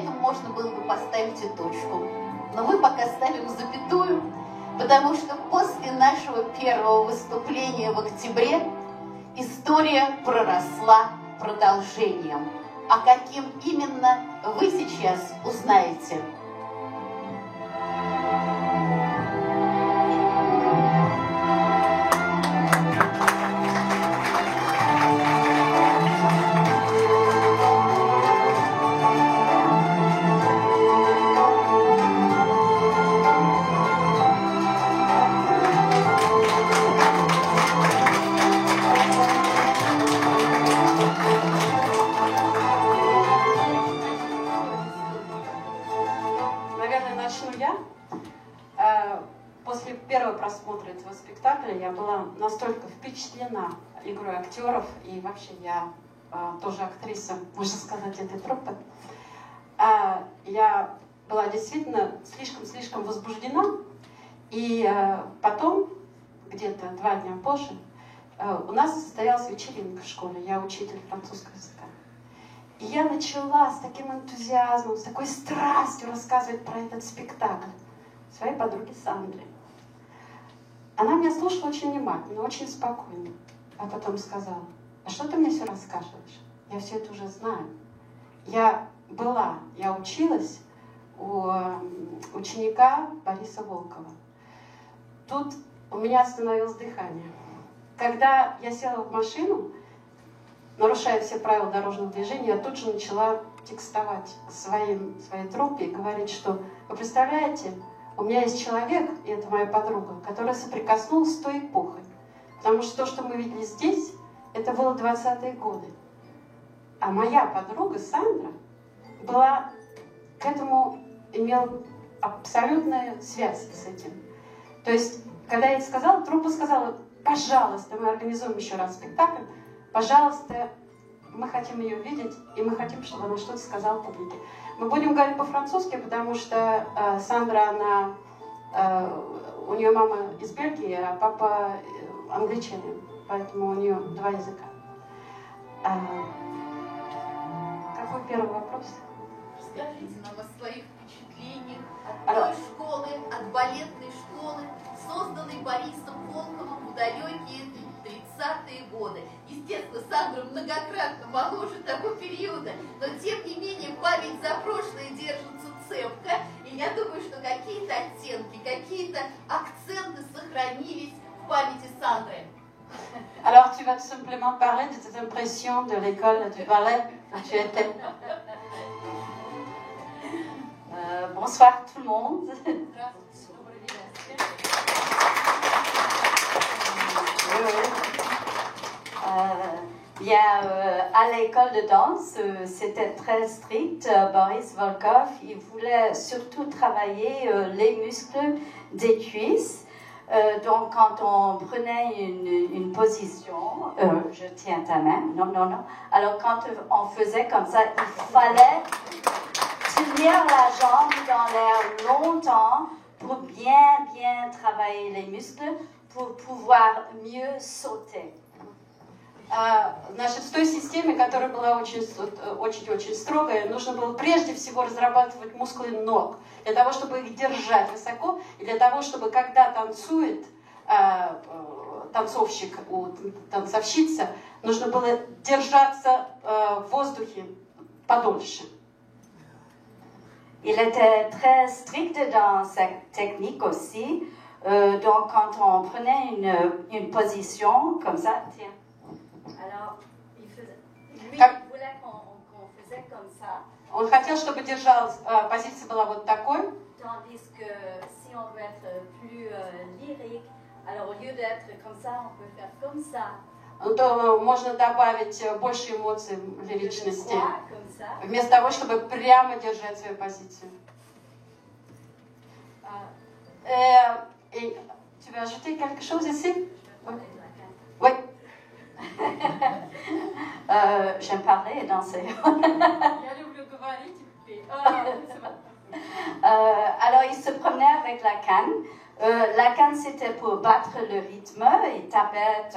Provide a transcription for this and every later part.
этом можно было бы поставить и точку. Но мы пока ставим запятую, потому что после нашего первого выступления в октябре история проросла продолжением. А каким именно, вы сейчас узнаете. После первого просмотра этого спектакля я была настолько впечатлена игрой актеров, и вообще я тоже актриса, можно сказать, этой труппы. Я была действительно слишком возбуждена, и потом, где-то 2 дня позже, у нас состоялась вечеринка в школе, я учитель французского языка. И я начала с таким энтузиазмом, с такой страстью рассказывать про этот спектакль своей подруге Сандре. Она меня слушала очень внимательно, очень спокойно. А потом сказала: а что ты мне все рассказываешь? Я все это уже знаю. Я училась у ученика Бориса Волкова. Тут у меня остановилось дыхание. Когда я села в машину, нарушая все правила дорожного движения, я тут же начала текстовать своей труппе и говорить, что вы представляете, у меня есть человек, и это моя подруга, которая соприкоснулась с той эпохой. Потому что то, что мы видели здесь, это было 20-е годы. А моя подруга Сандра имела абсолютную связь с этим. То есть, когда я ей сказала, труппа сказала: пожалуйста, мы организуем еще раз спектакль, пожалуйста, мы хотим ее видеть, и мы хотим, чтобы она что-то сказала публике. Мы будем говорить по-французски, потому что Сандра, у нее мама из Бельгии, а папа англичанин, поэтому у нее 2 языка. Какой первый вопрос? Расскажите нам о своих впечатлениях от той школы, от балетной школы, созданной Борисом Волковым в далекие 30-е годы. Естественно, Сандра многократно моложе того периода, но тем не менее память за прошлое держится цепко, и я думаю, что какие-то оттенки, какие-то акценты сохранились в памяти Сандры. Alors, tu vas tout simplement parler de cette impression de l'école du ballet où tu étais. Bonsoir tout le monde. À l'école de danse, c'était très strict. Boris Volkov, il voulait surtout travailler les muscles des cuisses. Donc, quand on prenait une position, je tiens ta main, non. Alors, quand on faisait comme ça, il fallait tenir la jambe dans l'air longtemps pour bien travailler les muscles, pour pouvoir mieux sauter. Значит, в той системе, которая была очень строгая, нужно было прежде всего разрабатывать мускулы ног, для того, чтобы их держать высоко, и для того, чтобы когда танцует танцовщик, танцовщица, нужно было держаться в воздухе подольше. Il était très strict dans sa technique aussi. Donc, quand on prenait une position comme ça, tiens. Alors, il voulait qu'on faisait comme ça. Он хотел, чтобы позиция была вот такой. Tandis que si on veut être plus lyrique, alors au lieu d'être comme ça, on peut faire comme ça. То можно добавить больше эмоций, лиричности, вместо того, чтобы прямо держать свою позицию. Tu veux ajouter quelque chose ici? Oui. J'aime parler et danser. Alors, il se promenait avec la canne. La canne, c'était pour battre le rythme. Il tapait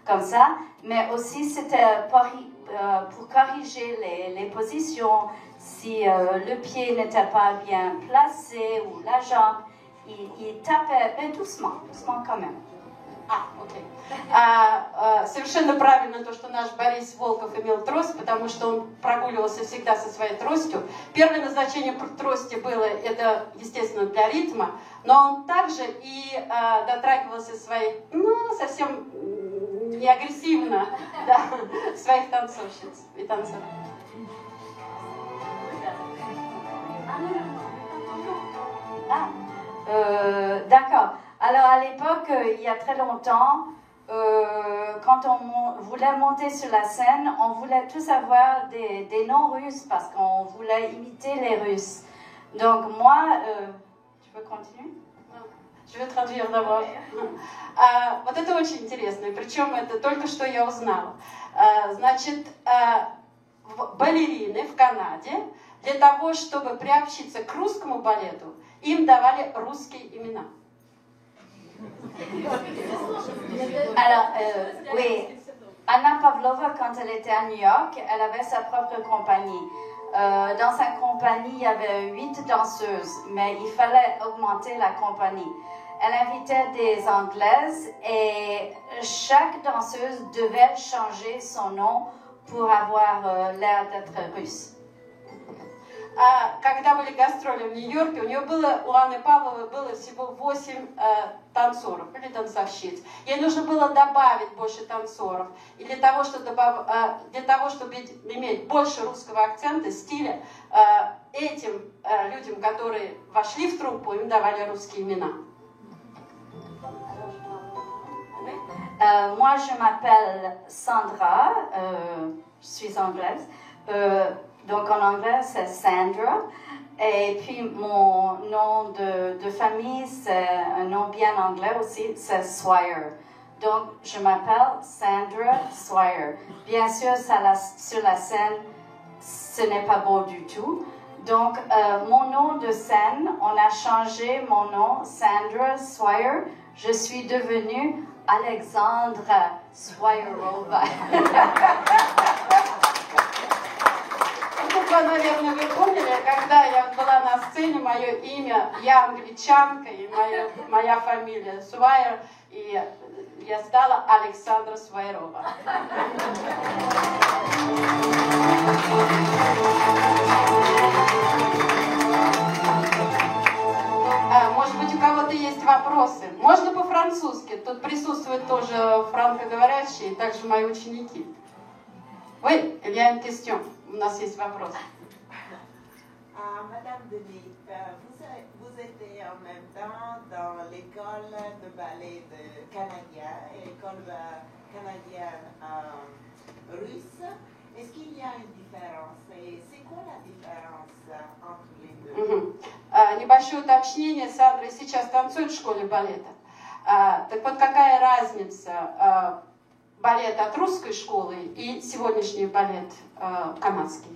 comme ça. Mais aussi, c'était pour corriger les positions. si le pied n'était pas bien placé ou la jambe, il tapait, mais doucement quand même. Окей. Совершенно правильно то, что наш Борис Волков имел трость, потому что он прогуливался всегда со своей тростью. Первое назначение трости было, это, естественно, для ритма, но он также и дотрагивался своих, совсем не агрессивно, да, своих танцовщиц и танцоров. D'accord. Alors à l'époque, il y a très longtemps, quand on voulait monter sur la scène, on voulait tous avoir des noms russes parce qu'on voulait imiter les Russes. Donc moi, tu veux continuer? Je vais traduire d'abord. Вот это очень интересно, причем это только что я узнала. Значит, балерины в Канаде для того, чтобы приобщиться к русскому балету, им давали русские имена. Alors, oui, Anna Pavlova, quand elle était à New York, elle avait sa propre compagnie. Dans sa compagnie, il y avait 8 danseuses, mais il fallait augmenter la compagnie. Elle invitait des Anglaises et chaque danseuse devait changer son nom pour avoir l'air d'être russe. Когда были гастроли в Нью-Йорке, у Анны Павловой было всего 8 танцоров или танцовщиц. Ей нужно было добавить больше танцоров. И для того, чтобы иметь больше русского акцента, стиля, этим людям, которые вошли в труппу, им давали русские имена. Moi, je m'appelle Sandra, je suis anglaise. Donc en anglais, c'est Sandra. Et puis mon nom de famille, c'est un nom bien anglais aussi, c'est Swire. Donc je m'appelle Sandra Swire. Bien sûr, sur la scène, ce n'est pas beau du tout. Donc mon nom de scène, on a changé mon nom, Sandra Swire. Je suis devenue Alexandra Swirova. Вы, наверное, вы помнили, когда я была на сцене, мое имя, я англичанка, и моя фамилия Свайер, и я стала Александра Свайрова. Может быть, у кого-то есть вопросы? Можно по-французски? Тут присутствуют тоже франкоговорящие, также мои ученики. Oui, il y a une question. У нас есть вопрос. Madame Denis, vous étiez en même temps dans l'école de ballet canadien et l'école canadienne russe. Est-ce qu'il y a une différence? Et c'est quoi la différence entre les deux? Небольшое уточнение. Сандра сейчас танцует в школе балета. Так вот, какая разница балет от русской школы и сегодняшний балет канадский?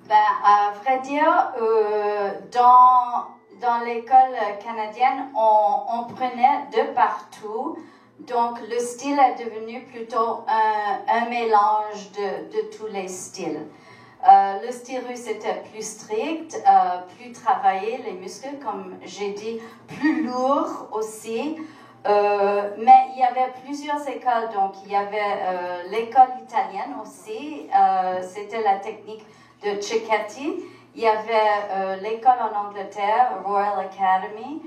À vrai dire, dans l'école canadienne, on prenait de partout. Donc, le style est devenu plutôt un mélange de tous les styles. Le style russe était plus strict, plus travaillé, les muscles, comme j'ai dit, plus lourd aussi. Mais il y avait plusieurs écoles, donc il y avait l'école italienne aussi, c'était la technique de Cecchetti. Il y avait l'école en Angleterre, Royal Academy.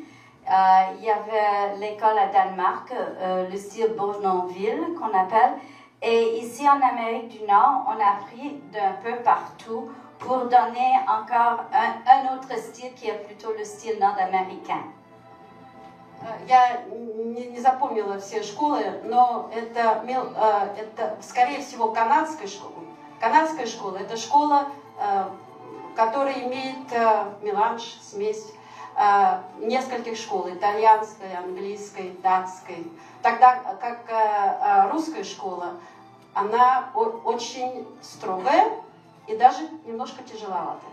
Il y avait l'école à Danemark, le style Bournonville qu'on appelle. Et ici en Amérique du Nord, on a pris d'un peu partout pour donner encore un autre style qui est plutôt le style nord-américain. Я не запомнила все школы, но это скорее всего канадская школа. Канадская школа – это школа, которая имеет меланж, смесь нескольких школ – итальянской, английской, датской. Тогда как русская школа, она очень строгая и даже немножко тяжеловатая.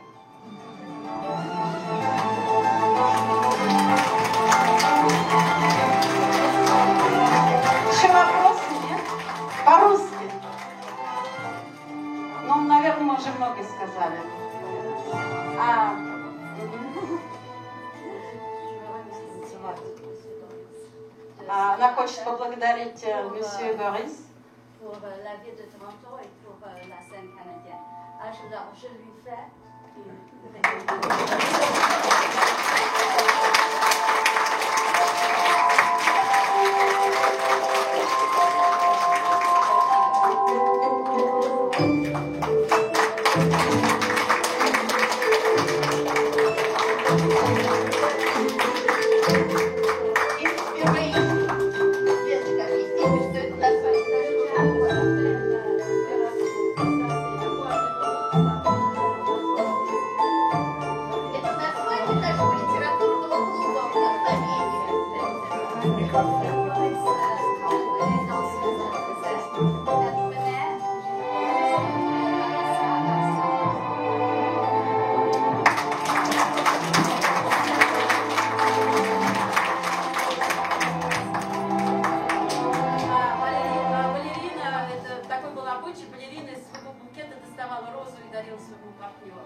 Еще вопросы, нет? По-русски. Ну, наверное, мы уже много сказали. Она хочет поблагодарить месье Борис. Pour la ville de Toronto et pour la scène canadienne. Alors, je lui fais балерина из своего букета доставала розу и дарила своему партнеру.